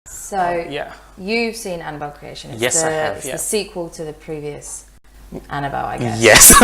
So Yeah. you've seen Annabelle Creation. It's Yes, I have, It's yeah. the sequel to the previous Annabelle, I guess. Yes.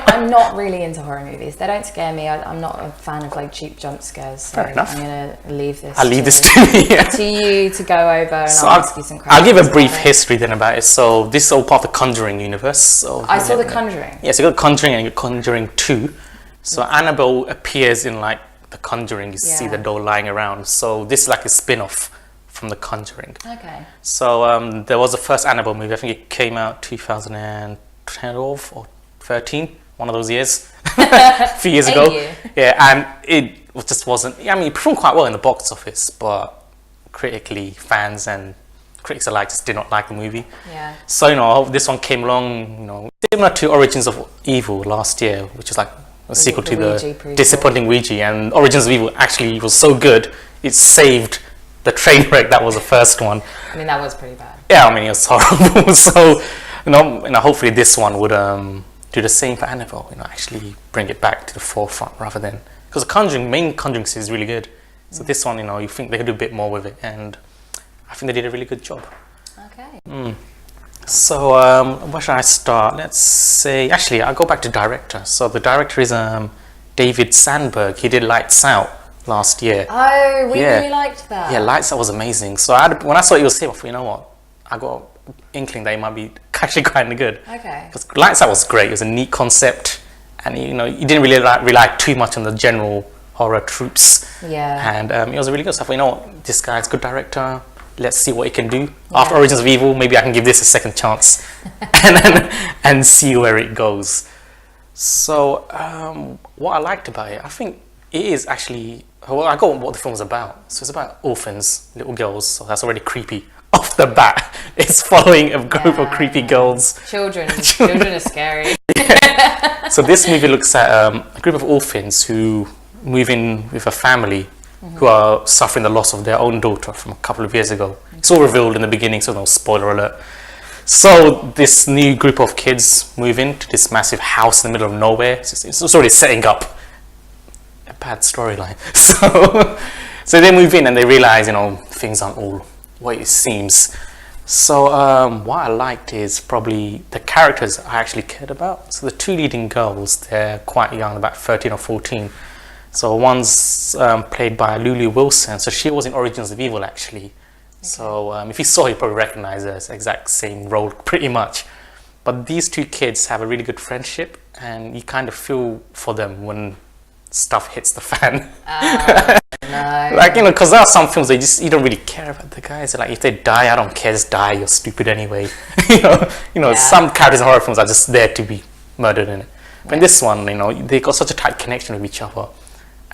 I'm not really into horror movies. They don't scare me. I'm not a fan of like cheap jump scares. So Fair enough. I'm gonna leave this. I'll leave this to you. Yeah. To you to go over, and So I'll ask you some questions. I'll give a brief about it. history then about it. So this is all part of the Conjuring universe. So I saw The Conjuring. Yes, you got Conjuring and you got Conjuring 2. So Annabelle appears in like The Conjuring. You see Yeah. the doll lying around. So this is like a spin-off from The Conjuring. Okay. So there was the first Annabelle movie. I think it came out 2012 or 13, one of those years, a few years ago. Yeah, and it just wasn't. I mean, it performed quite well in the box office, but critically, fans and critics alike just did not like the movie. Yeah. So this one came along, similar to Origins of Evil last year, which is like a sequel to the Ouija prequel. disappointing Ouija, and Origins of Evil actually was so good it saved the train wreck that was the first one. I mean, that was pretty bad. Yeah, I mean, it was horrible. So, hopefully this one would do the same for Annabelle. Actually bring it back to the forefront rather than, because the main Conjuring series is really good. So this one, you think they could do a bit more with it, and I think they did a really good job. Okay. So, where should I start? Let's say, actually, I'll go back to director. So the director is David Sandberg. He did Lights Out last year. Oh, we really liked that. Yeah, Lights Out was amazing. So when I saw it was him, I thought, you know what? I got an inkling that it might be actually kind of good. Okay. Because Lights Out was great. It was a neat concept, and you didn't really rely too much on the general horror tropes. Yeah. And it was really good. So I thought, you know what? This guy's a good director. Let's see what he can do. After Origins of Evil, maybe I can give this a second chance and see where it goes. So what I liked about it, I think it is actually, I got what the film's about. So it's about orphans, little girls, so that's already creepy off the bat. It's following a group of creepy girls. Children are scary. So this movie looks at a group of orphans who move in with a family who are suffering the loss of their own daughter from a couple of years ago. It's all revealed in the beginning, so no spoiler alert. So this new group of kids move into this massive house in the middle of nowhere. It's already setting up a bad storyline. So they move in and they realize, things aren't all what it seems. So what I liked is probably the characters I actually cared about. So the two leading girls, they're quite young, about 13 or 14. So one's played by Lulu Wilson. So she was in Origins of Evil, actually. Okay. So if you saw her, you probably recognize her. It's the exact same role, pretty much. But these two kids have a really good friendship, and you kind of feel for them when stuff hits the fan. No. Like, because there are some films you don't really care about the guys. Like, if they die, I don't care, just die, you're stupid anyway. Some characters in horror films are just there to be murdered in it. But in this one, they got such a tight connection with each other.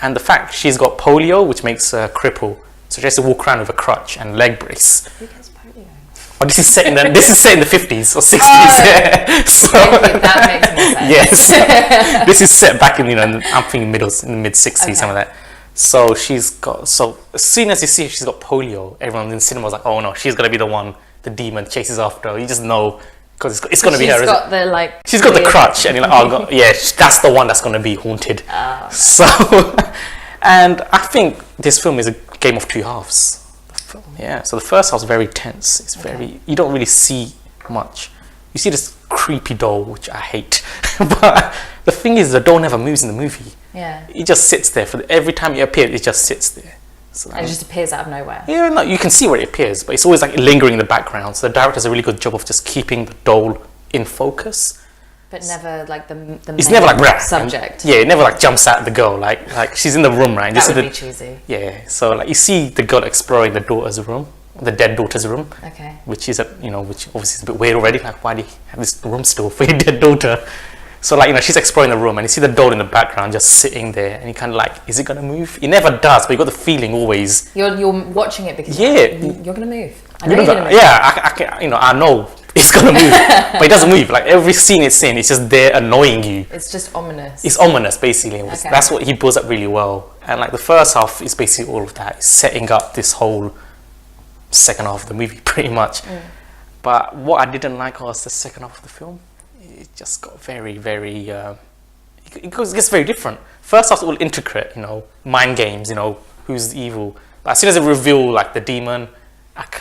And the fact she's got polio, which makes her cripple, so she has to walk around with a crutch and leg brace. Who gets polio? Oh, this is set in the 50s or 60s. Oh, So that makes more sense. Yes, this is set back in I'm thinking in the mid 60s, some of that. So as soon as you see she's got polio, everyone in the cinema was like, oh no, she's gonna be the one the demon chases after her. You just know, because it's gonna be her. She's got the crutch, and you're like, oh god, yeah, that's the one that's gonna be haunted. Oh, so and I think this film is a game of two halves. Yeah, so the first half is very tense. It's very, you don't really see much. You see this creepy doll, which I hate. But the thing is, the doll never moves in the movie. Yeah. It just sits there. Every time it appears, it just sits there. So, and it just appears out of nowhere. Yeah, no, you can see where it appears, but it's always like lingering in the background. So the director does a really good job of just keeping the doll in focus. But never like the it's main never like subject. Yeah, it never like jumps at the girl. Like she's in the room, right? That would be cheesy. Yeah, so like you see the girl exploring the daughter's room, the dead daughter's room. Okay. Which is which obviously is a bit weird already. Like, why do you have this room still for your dead daughter? So like she's exploring the room, and you see the doll in the background just sitting there, and you kind of like, is it gonna move? It never does, but you got the feeling always. You're watching it because you're gonna move. I know you're gonna move. Yeah, I know it's gonna move, but it doesn't move. Like every scene it's in, it's just there annoying you. It's just ominous. It's ominous, basically. Okay. That's what he builds up really well. And like the first half is basically all of that, it's setting up this whole second half of the movie, pretty much. But what I didn't like was the second half of the film. It just got very, very. It gets very different. First half's all intricate, mind games, who's evil. But as soon as they reveal like the demon,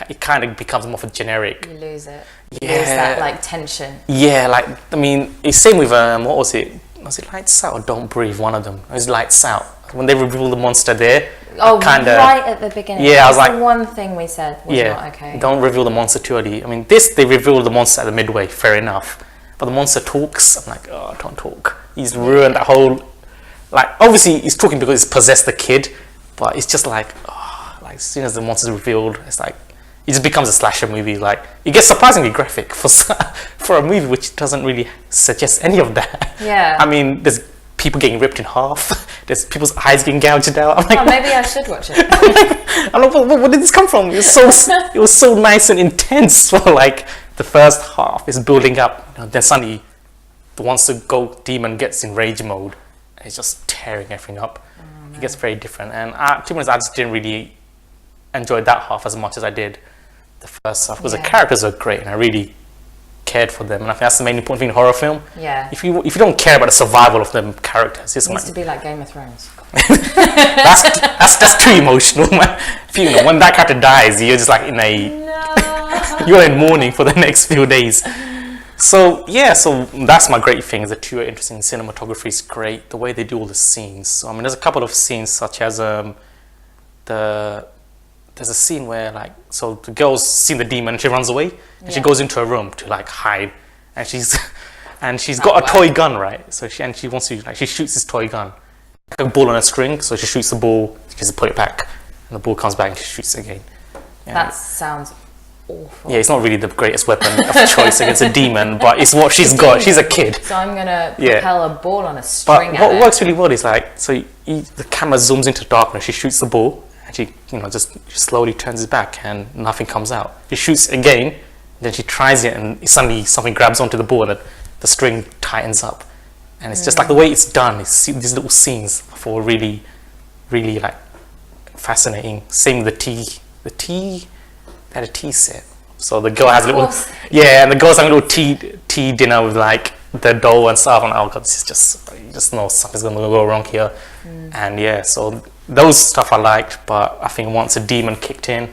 it kind of becomes more of a generic. You lose it. Yeah. You lose that like tension. Yeah, like I mean, it's same with what was it? Was it Lights Out or Don't Breathe? One of them. It was Lights Out. When they reveal the monster there. Oh, right at the beginning. Yeah, I was That's like, the one thing we said was not okay. Don't reveal the monster too early. I mean, they reveal the monster at the midway. Fair enough. But the monster talks. I'm like, oh, don't talk. He's ruined that whole. Like, obviously, he's talking because he's possessed the kid, but it's just like, oh, like as soon as the monster's revealed, it's like it just becomes a slasher movie. Like, it gets surprisingly graphic for a movie which doesn't really suggest any of that. Yeah. I mean, there's people getting ripped in half. There's people's eyes getting gouged out. I'm like, oh, maybe I should watch it. I'm like, where did this come from? It was so nice and intense for like the first half. It's building up. Then suddenly, the once the goat demon gets in rage mode, it's just tearing everything up. It gets very different. And to be honest, I just didn't really enjoy that half as much as I did the first half, because the characters are great and I really cared for them. And I think that's the main important thing in a horror film. Yeah. If you don't care about the survival of them characters, it needs to be like Game of Thrones. that's too emotional, man. When that character dies, you're just like you're in mourning for the next few days. So that's my great thing. Is the two are interesting. Cinematography is great. The way they do all the scenes. So I mean, there's a couple of scenes such as there's a scene where the girl's seen the demon and she runs away and she goes into a room to like hide, and she's got a toy gun, right? So she wants to she shoots this toy gun, like a ball on a string. So she shoots the ball, she just put it back, and the ball comes back and she shoots it again. That sounds awful. Yeah, it's not really the greatest weapon of choice against a demon, but it's what she's got. She's a kid. So I'm gonna propel a ball on a string. But what works really well is the camera zooms into darkness. She shoots the ball, and she just slowly turns it back, and nothing comes out. She shoots again, then she tries it, and suddenly something grabs onto the ball, and the string tightens up. And it's just like the way it's done. These little scenes for really, really like fascinating. Same with the tea. They had a tea set, so the girl has a little and the girl's having a little tea dinner with like the dough and stuff. And oh god, this is just you just know something's gonna go wrong here. And so those stuff I liked, but I think once a demon kicked in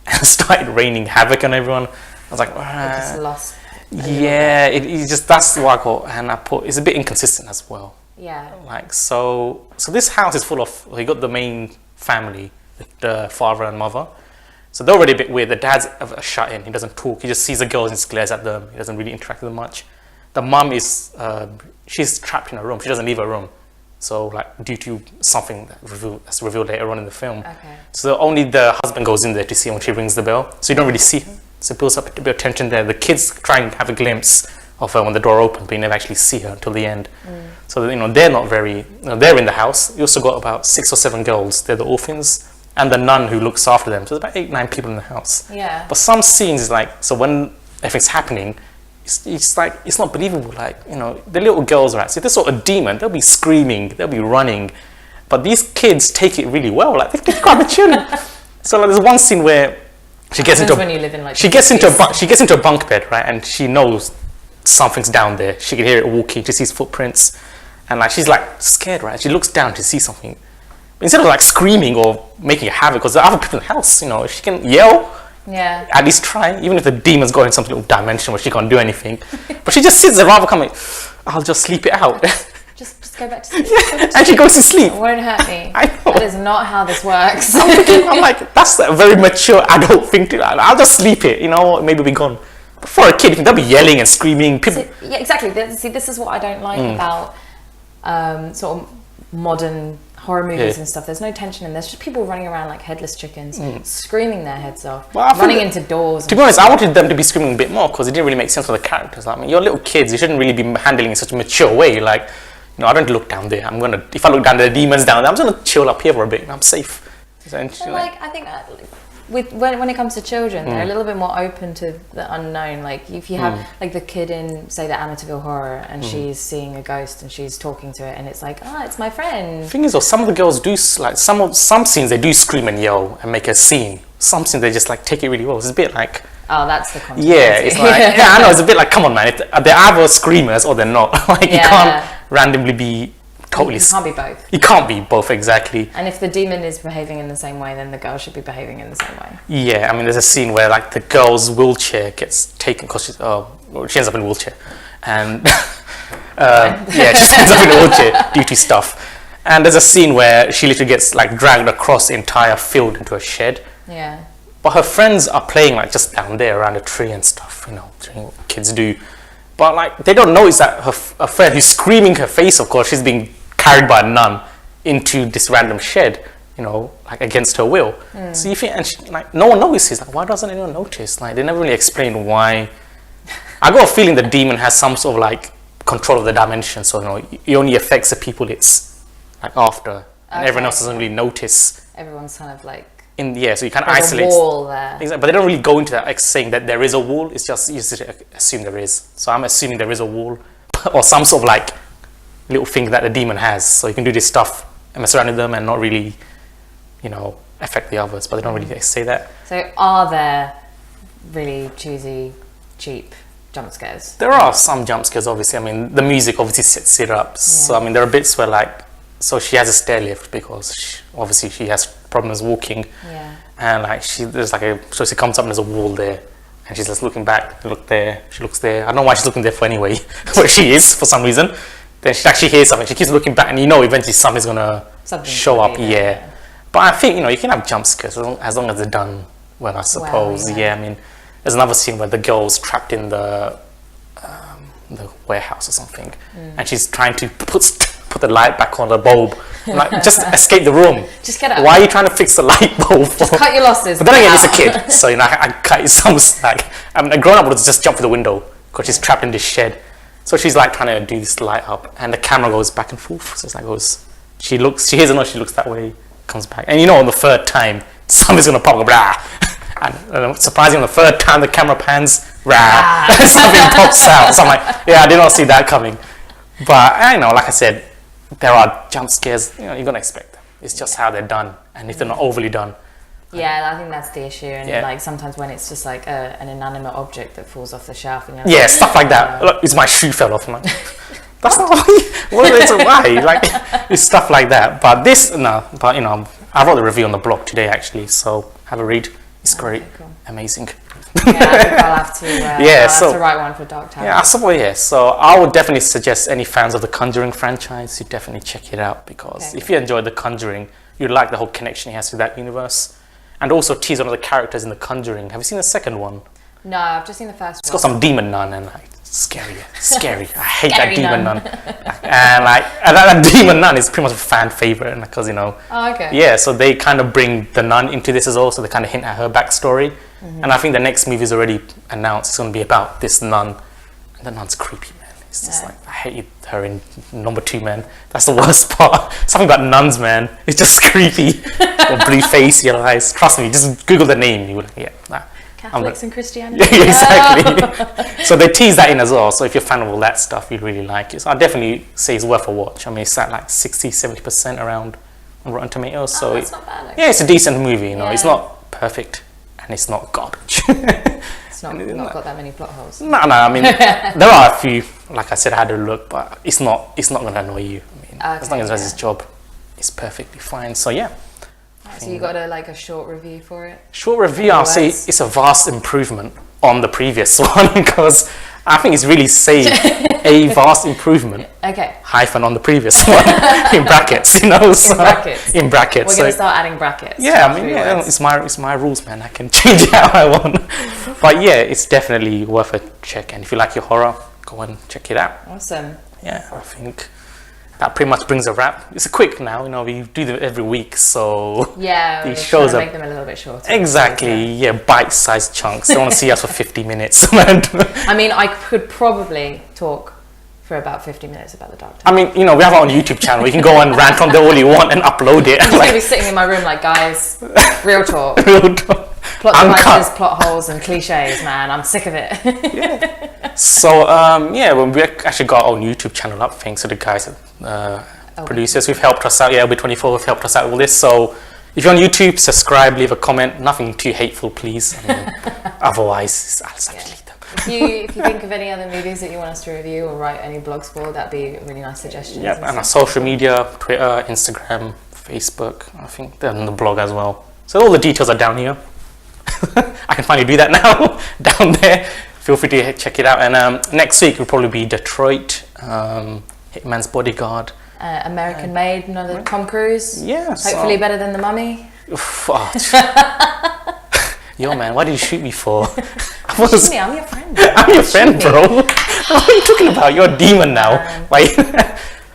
and started raining havoc on everyone, I was like, it just lost. It just that's what I got, and I put it's a bit inconsistent as well. Yeah. Like so this house is full of. You got the main family, the father and mother. So they're already a bit weird. The dad's shut in. He doesn't talk. He just sees the girls and glares at them. He doesn't really interact with them much. The mum is, she's trapped in a room. She doesn't leave her room. So due to something that's revealed later on in the film. Okay. So only the husband goes in there to see when she rings the bell. So you don't really see her. So it builds up a bit of tension there. The kids try and have a glimpse of her when the door opens, but you never actually see her until the end. So they're not very, they're in the house. You also got about 6 or 7 girls. They're the orphans. And the nun who looks after them. So there's about 8-9 people in the house. Yeah. But some scenes so when everything's happening, it's like it's not believable. The little girls are if they saw a demon, they'll be screaming, they'll be running. But these kids take it really well. They're quite mature. So there's one scene where she gets into a bunk bed, right? And she knows something's down there. She can hear it walking. She sees footprints, and she's scared, right? She looks down to see something. Instead of screaming or making a havoc, because there are other people in the house, if she can yell, at least try, even if the demon's got in some little dimension where she can't do anything. But she just sits there rather coming, I'll just sleep it out. Just go back to sleep. And she goes to sleep. It won't hurt me. I know. That is not how this works. I'm like, that's a very mature adult thing to do. I'll just sleep it, maybe be gone. But for a kid, they'll be yelling and screaming. Exactly. See, this is what I don't like about sort of modern horror movies and stuff. There's no tension, and there's just people running around like headless chickens, screaming their heads off, running into doors. To be honest, I wanted them to be screaming a bit more because it didn't really make sense for the characters. You're little kids, you shouldn't really be handling in such a mature way. I don't look down there. If I look down there, the demon's down there, I'm just gonna chill up here for a bit and I'm safe. I think when it comes to children, they're a little bit more open to the unknown. If you have the kid in, say, the Amityville Horror, and she's seeing a ghost and she's talking to it, and it's it's my friend. The thing is, some of the girls do some scenes they do scream and yell and make a scene. Some scenes they just take it really well. It's a bit oh, that's the controversy. Yeah, it's I know, it's a bit come on, man. They're either screamers or they're not. You can't randomly be totally. You can't be both. You can't be both, exactly. And if the demon is behaving in the same way, then the girl should be behaving in the same way. Yeah, I mean, there's a scene where like the girl's wheelchair gets taken because she ends up in a wheelchair, and yeah, she ends up in a wheelchair due to stuff. And there's a scene where she literally gets like dragged across the entire field into a shed. Yeah. But her friends are playing like just down there around a tree and stuff, you know, doing what kids do. But like they don't notice that her friend, who's screaming her face, of course, she's being carried by a nun into this random shed, you know, like against her will. So you think, and she, like no one notices. Like, why doesn't anyone notice? Like they never really explain why. I got a feeling the demon has some sort of like control of the dimension, so you know, it only affects the people it's like after, and everyone else doesn't really notice. Everyone's kind of like so you can there's isolate. a wall there. Exactly, but they don't really go into that like saying that there is a wall. It's just you just assume there is. So I'm assuming there is a wall, or some sort of like little thing that the demon has, so you can do this stuff and mess around with them and not really, you know, affect the others. But they don't really say that. So are there really cheesy, cheap jump scares? There are some jump scares, obviously. I mean, the music obviously sets it up. So I mean, there are bits where like, so she has a stair lift because obviously she has problems walking. Yeah. And like so she comes up and there's a wall there, and she's just looking back, look there, she looks there. I don't know why she's looking there for anyway, but she is for some reason. Then she actually hears something, she keeps looking back, and you know eventually something's gonna show up. Yeah. But I think, you know, you can have jump scares as long as they're done well, I suppose. Well, yeah. I mean, there's another scene where the girl's trapped in the warehouse or something, and she's trying to put the light back on the bulb. Like, just escape the room. Just get out. Why are you trying to fix the light bulb? Just cut your losses. But then again, it's a kid, so you know I cut you some slack. I mean, a grown up would just jump through the window because she's trapped in this shed. So she's like trying to do this light up, and the camera goes back and forth. So it's like she hears a noise, she looks that way, comes back, and you know on the third time something's gonna pop up, rah. And surprisingly, on the third time the camera pans, rah, something pops out. So I'm like, yeah, I did not see that coming. But I know, like I said, there are jump scares. You know, you're gonna expect them. It's just how they're done, and if they're not overly done. Yeah, I think that's the issue. And like sometimes when it's just like an inanimate object that falls off the shelf, and you're like, stuff like that. Look, it's my shoe fell off. I'm like, that's not why. Like it's stuff like that. But but you know, I wrote the review on the blog today actually, so have a read. It's great, cool. Amazing. Yeah, I think I'll have to. I'll have to write one for Dark Tower. Yeah, so I would definitely suggest any fans of the Conjuring franchise, you definitely check it out, because if you enjoyed the Conjuring, you'd like the whole connection he has to that universe, and also tease one of the characters in the Conjuring. Have you seen the second one? No, I've just seen the first one. It's got some demon nun and like scary. I hate that demon nun. And like that demon nun is pretty much a fan favorite, because you know. Oh, okay. Yeah, so they kind of bring the nun into this as well, so they kind of hint at her backstory. And I think the next movie is already announced. It's going to be about this nun, and the nun's creepy, man. It's just like I hate her in number 2, man. That's the worst part. Something about nuns, man. It's just creepy. Blue face, yellow eyes. Trust me, just Google the name. You will, Catholics and Christianity. Yeah, exactly. So they tease that in as well. So if you're a fan of all that stuff, you'd really like it. So I definitely say it's worth a watch. I mean, it's at like 60-70% around on Rotten Tomatoes. So that's not bad, actually. Yeah, it's a decent movie. You know, it's not perfect and it's not garbage. It's not got that many plot holes. No. I mean, there are a few. Like I said, I had a look, but it's not going to annoy you. I mean, as long as it does its job, it's perfectly fine. So yeah. So you got a short review for it? Short review, I'll say it's a vast improvement on the previous one, because I think it's really saying a vast improvement. Okay. Hyphen on the previous one in brackets, you know. So, in brackets. We're gonna start adding brackets. Yeah, I mean, it's my rules, man. I can change it how I want. But yeah, it's definitely worth a check. And if you like your horror, go and check it out. Awesome. Yeah, I think that pretty much brings a wrap. It's a quick now, you know, we do them every week, so these shows make them a little bit shorter. Exactly, yeah, bite-sized chunks. They want to see us for 50 minutes. I mean, I could probably talk for about 50 minutes about the Dark Tower. I mean, you know, we have our own YouTube channel. You can go and rant on there all you want and upload it. I'm just going to be sitting in my room like, guys, real talk. Plot devices, plot holes, and cliches, man. I'm sick of it. Yeah. So, when we actually got our own YouTube channel up, thanks to the guys, producers who've helped us out. Yeah, LB24 have helped us out with all this. So, if you're on YouTube, subscribe, leave a comment. Nothing too hateful, please. I mean, otherwise, I'll delete them. If you think of any other movies that you want us to review or write any blogs for, that'd be a really nice suggestion. Yep, and our social media, Twitter, Instagram, Facebook, I think they're on the blog as well. So all the details are down here. I can finally do that now, down there. Feel free to check it out. And next week will probably be Detroit, Hitman's Bodyguard. American Made, another Tom Cruise. Yeah. Hopefully better than The Mummy. Yo, man, what did you shoot me for? Shoot me, I'm your friend. I'm your friend, bro. What are you talking about? You're a demon now.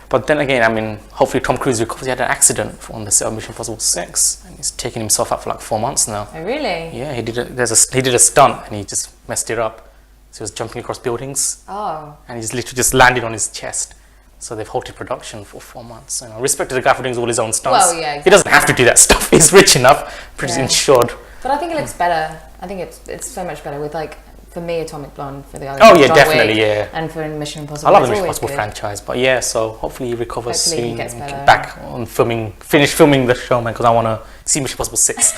But then again, I mean, hopefully Tom Cruise recovers. He had an accident on the set of Mission Impossible 6, and he's taking himself out for like 4 months now. Oh, really? Yeah, he did a stunt, and he just messed it up. So he was jumping across buildings. Oh. And he's literally just landed on his chest. So they've halted production for 4 months. And I respect the guy for doing all his own stunts. Well, yeah, exactly. He doesn't have to do that stuff. He's rich enough, pretty insured. But I think it looks better. I think it's so much better with, like, for me, Atomic Blonde, for the other. Oh yeah, John definitely, Wick, yeah. And for Mission Impossible. I love the Mission Impossible franchise, but yeah, so hopefully he recovers Hopefully he soon gets and better. get back on finish filming the show, man, because I want to see Mission Impossible 6.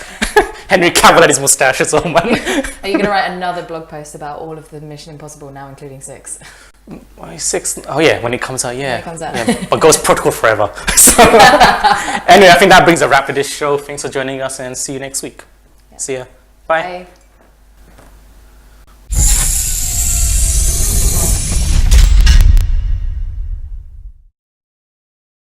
Henry Cavill had his moustache as well, man. Are you going to write another blog post about all of the Mission Impossible now, including 6? Why 6? Oh yeah, when it comes out, yeah. When it comes out. Yeah, but Ghost Protocol forever. So, anyway, I think that brings a wrap to this show. Thanks for joining us and see you next week. Yeah. See ya. Bye. Bye.